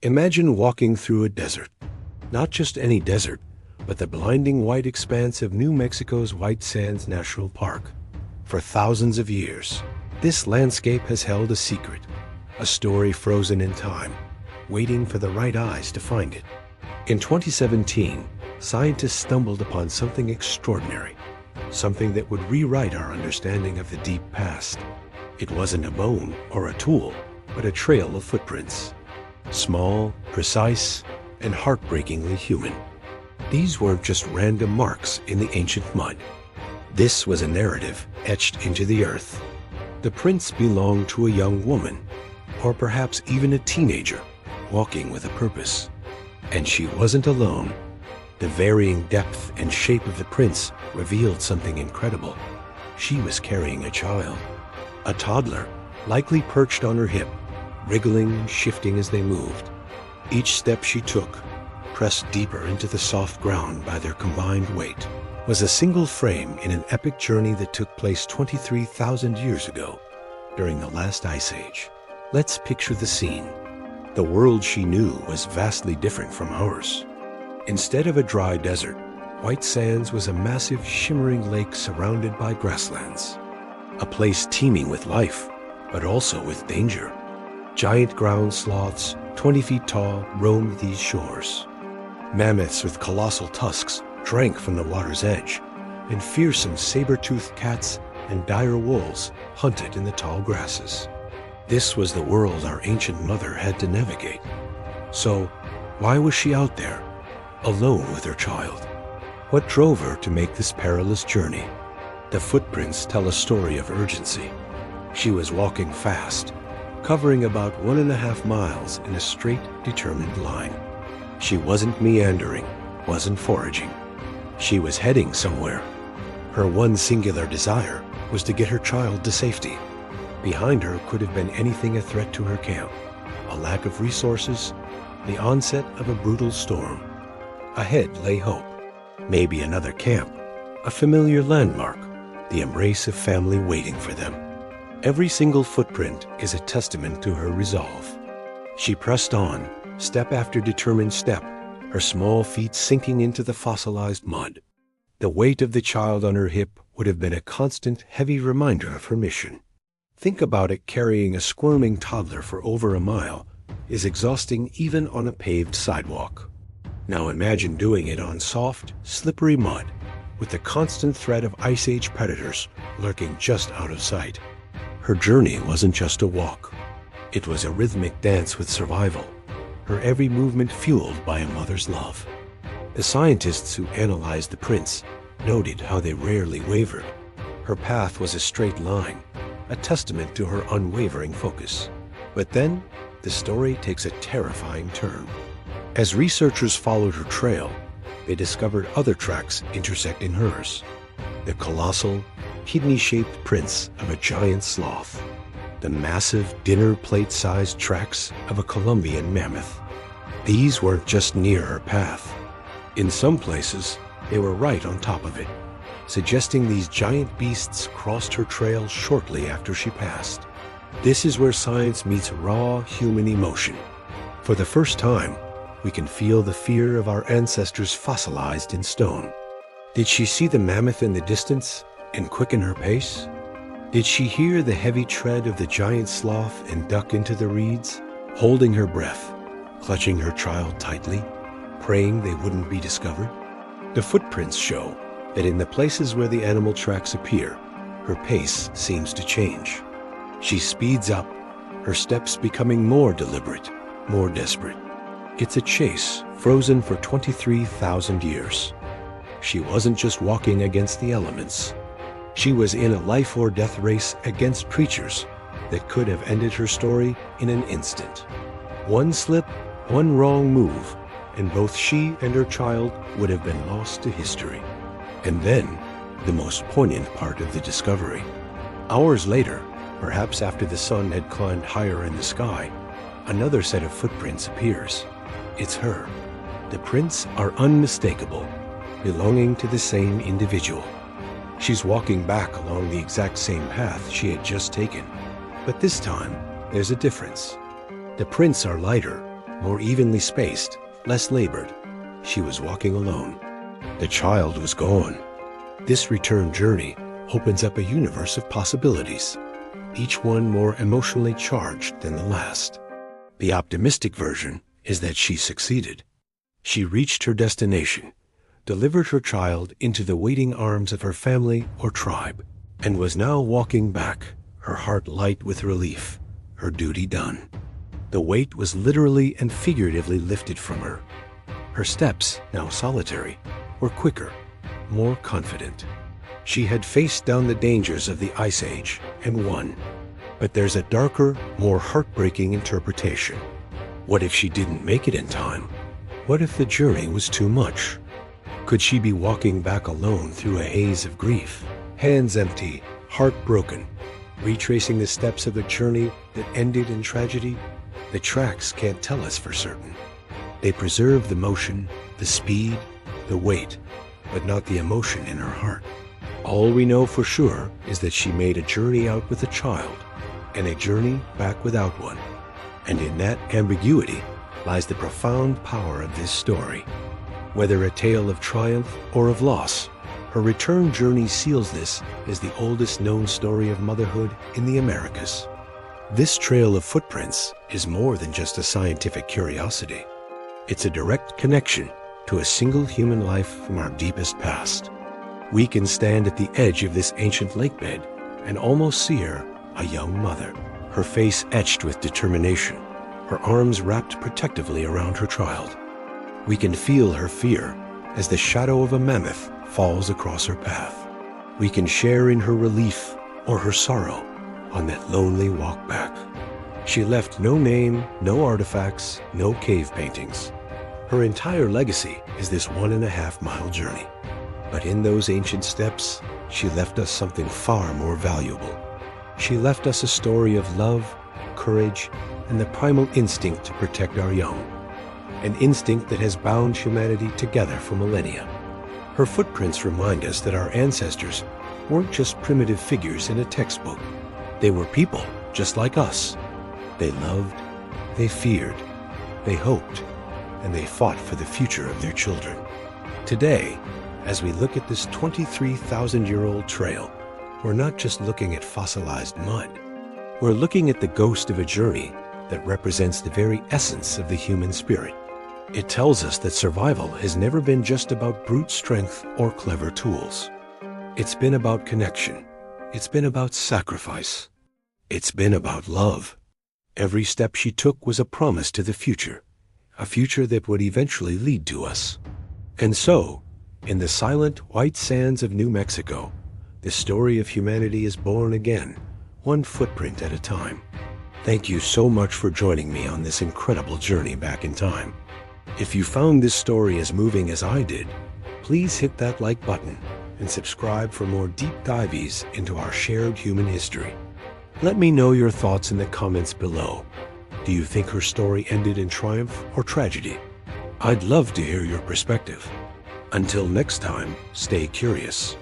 Imagine walking through a desert. Not just any desert, but the blinding white expanse of New Mexico's White Sands National Park. For thousands of years, this landscape has held a secret, a story frozen in time, waiting for the right eyes to find it. In 2017, scientists stumbled upon something extraordinary, something that would rewrite our understanding of the deep past. It wasn't a bone or a tool, but a trail of footprints. Small, precise, and heartbreakingly human. These weren't just random marks in the ancient mud. This was a narrative etched into the earth. The prints belonged to a young woman, or perhaps even a teenager, walking with a purpose. And she wasn't alone. The varying depth and shape of the prints revealed something incredible. She was carrying a child, a toddler, likely perched on her hip, wriggling and shifting as they moved. Each step she took, pressed deeper into the soft ground by their combined weight, was a single frame in an epic journey that took place 23,000 years ago, during the last ice age. Let's picture the scene. The world she knew was vastly different from ours. Instead of a dry desert, White Sands was a massive, shimmering lake surrounded by grasslands. A place teeming with life, but also with danger. Giant ground sloths, 20 feet tall, roamed these shores. Mammoths with colossal tusks drank from the water's edge, and fearsome saber-toothed cats and dire wolves hunted in the tall grasses. This was the world our ancient mother had to navigate. So, why was she out there, alone with her child? What drove her to make this perilous journey? The footprints tell a story of urgency. She was walking fast, covering about 1.5 miles in a straight, determined line. She wasn't meandering, wasn't foraging. She was heading somewhere. Her one singular desire was to get her child to safety. Behind her could have been anything a threat to her camp: a lack of resources, the onset of a brutal storm. Ahead lay hope, maybe another camp, a familiar landmark, the embrace of family waiting for them. Every single footprint is a testament to her resolve. She pressed on, step after determined step, her small feet sinking into the fossilized mud. The weight of the child on her hip would have been a constant, heavy reminder of her mission. Think about it. Carrying a squirming toddler for over a mile is exhausting even on a paved sidewalk. Now imagine doing it on soft, slippery mud, with the constant threat of Ice Age predators lurking just out of sight. Her journey wasn't just a walk. It was a rhythmic dance with survival, her every movement fueled by a mother's love. The scientists who analyzed the prints noted how they rarely wavered. Her path was a straight line, a testament to her unwavering focus. But then, the story takes a terrifying turn. As researchers followed her trail, they discovered other tracks intersecting hers. The colossal, kidney-shaped prints of a giant sloth. The massive, dinner plate-sized tracks of a Colombian mammoth. These weren't just near her path. In some places, they were right on top of it, suggesting these giant beasts crossed her trail shortly after she passed. This is where science meets raw human emotion. For the first time, we can feel the fear of our ancestors fossilized in stone. Did she see the mammoth in the distance and quicken her pace? Did she hear the heavy tread of the giant sloth and duck into the reeds, holding her breath, clutching her child tightly, praying they wouldn't be discovered? The footprints show that in the places where the animal tracks appear, her pace seems to change. She speeds up, her steps becoming more deliberate, more desperate. It's a chase frozen for 23,000 years. She wasn't just walking against the elements. She was in a life-or-death race against creatures that could have ended her story in an instant. One slip, one wrong move, and both she and her child would have been lost to history. And then, the most poignant part of the discovery. Hours later, perhaps after the sun had climbed higher in the sky, another set of footprints appears. It's her. The prints are unmistakable, belonging to the same individual. She's walking back along the exact same path she had just taken. But this time, there's a difference. The prints are lighter, more evenly spaced, less labored. She was walking alone. The child was gone. This return journey opens up a universe of possibilities, each one more emotionally charged than the last. The optimistic version is that she succeeded. She reached her destination, delivered her child into the waiting arms of her family or tribe, and was now walking back, her heart light with relief, her duty done. The weight was literally and figuratively lifted from her. Her steps, now solitary, were quicker, more confident. She had faced down the dangers of the Ice Age and won. But there's a darker, more heartbreaking interpretation. What if she didn't make it in time? What if the journey was too much? Could she be walking back alone through a haze of grief, hands empty, heart broken, retracing the steps of a journey that ended in tragedy? The tracks can't tell us for certain. They preserve the motion, the speed, the weight, but not the emotion in her heart. All we know for sure is that she made a journey out with a child, and a journey back without one. And in that ambiguity lies the profound power of this story. Whether a tale of triumph or of loss, her return journey seals this as the oldest known story of motherhood in the Americas. This trail of footprints is more than just a scientific curiosity. It's a direct connection to a single human life from our deepest past. We can stand at the edge of this ancient lakebed and almost see her, a young mother, her face etched with determination, her arms wrapped protectively around her child. We can feel her fear as the shadow of a mammoth falls across her path. We can share in her relief or her sorrow on that lonely walk back. She left no name, no artifacts, no cave paintings. Her entire legacy is this 1.5-mile journey. But in those ancient steps, she left us something far more valuable. She left us a story of love, courage, and the primal instinct to protect our young. An instinct that has bound humanity together for millennia. Her footprints remind us that our ancestors weren't just primitive figures in a textbook. They were people just like us. They loved, they feared, they hoped, and they fought for the future of their children. Today, as we look at this 23,000-year-old trail, we're not just looking at fossilized mud. We're looking at the ghost of a journey that represents the very essence of the human spirit. It tells us that survival has never been just about brute strength or clever tools. It's been about connection. It's been about sacrifice. It's been about love. Every step she took was a promise to the future, a future that would eventually lead to us. And so, in the silent white sands of New Mexico, the story of humanity is born again, one footprint at a time. Thank you so much for joining me on this incredible journey back in time. If you found this story as moving as I did, please hit that like button and subscribe for more deep dives into our shared human history. Let me know your thoughts in the comments below. Do you think her story ended in triumph or tragedy? I'd love to hear your perspective. Until next time, stay curious.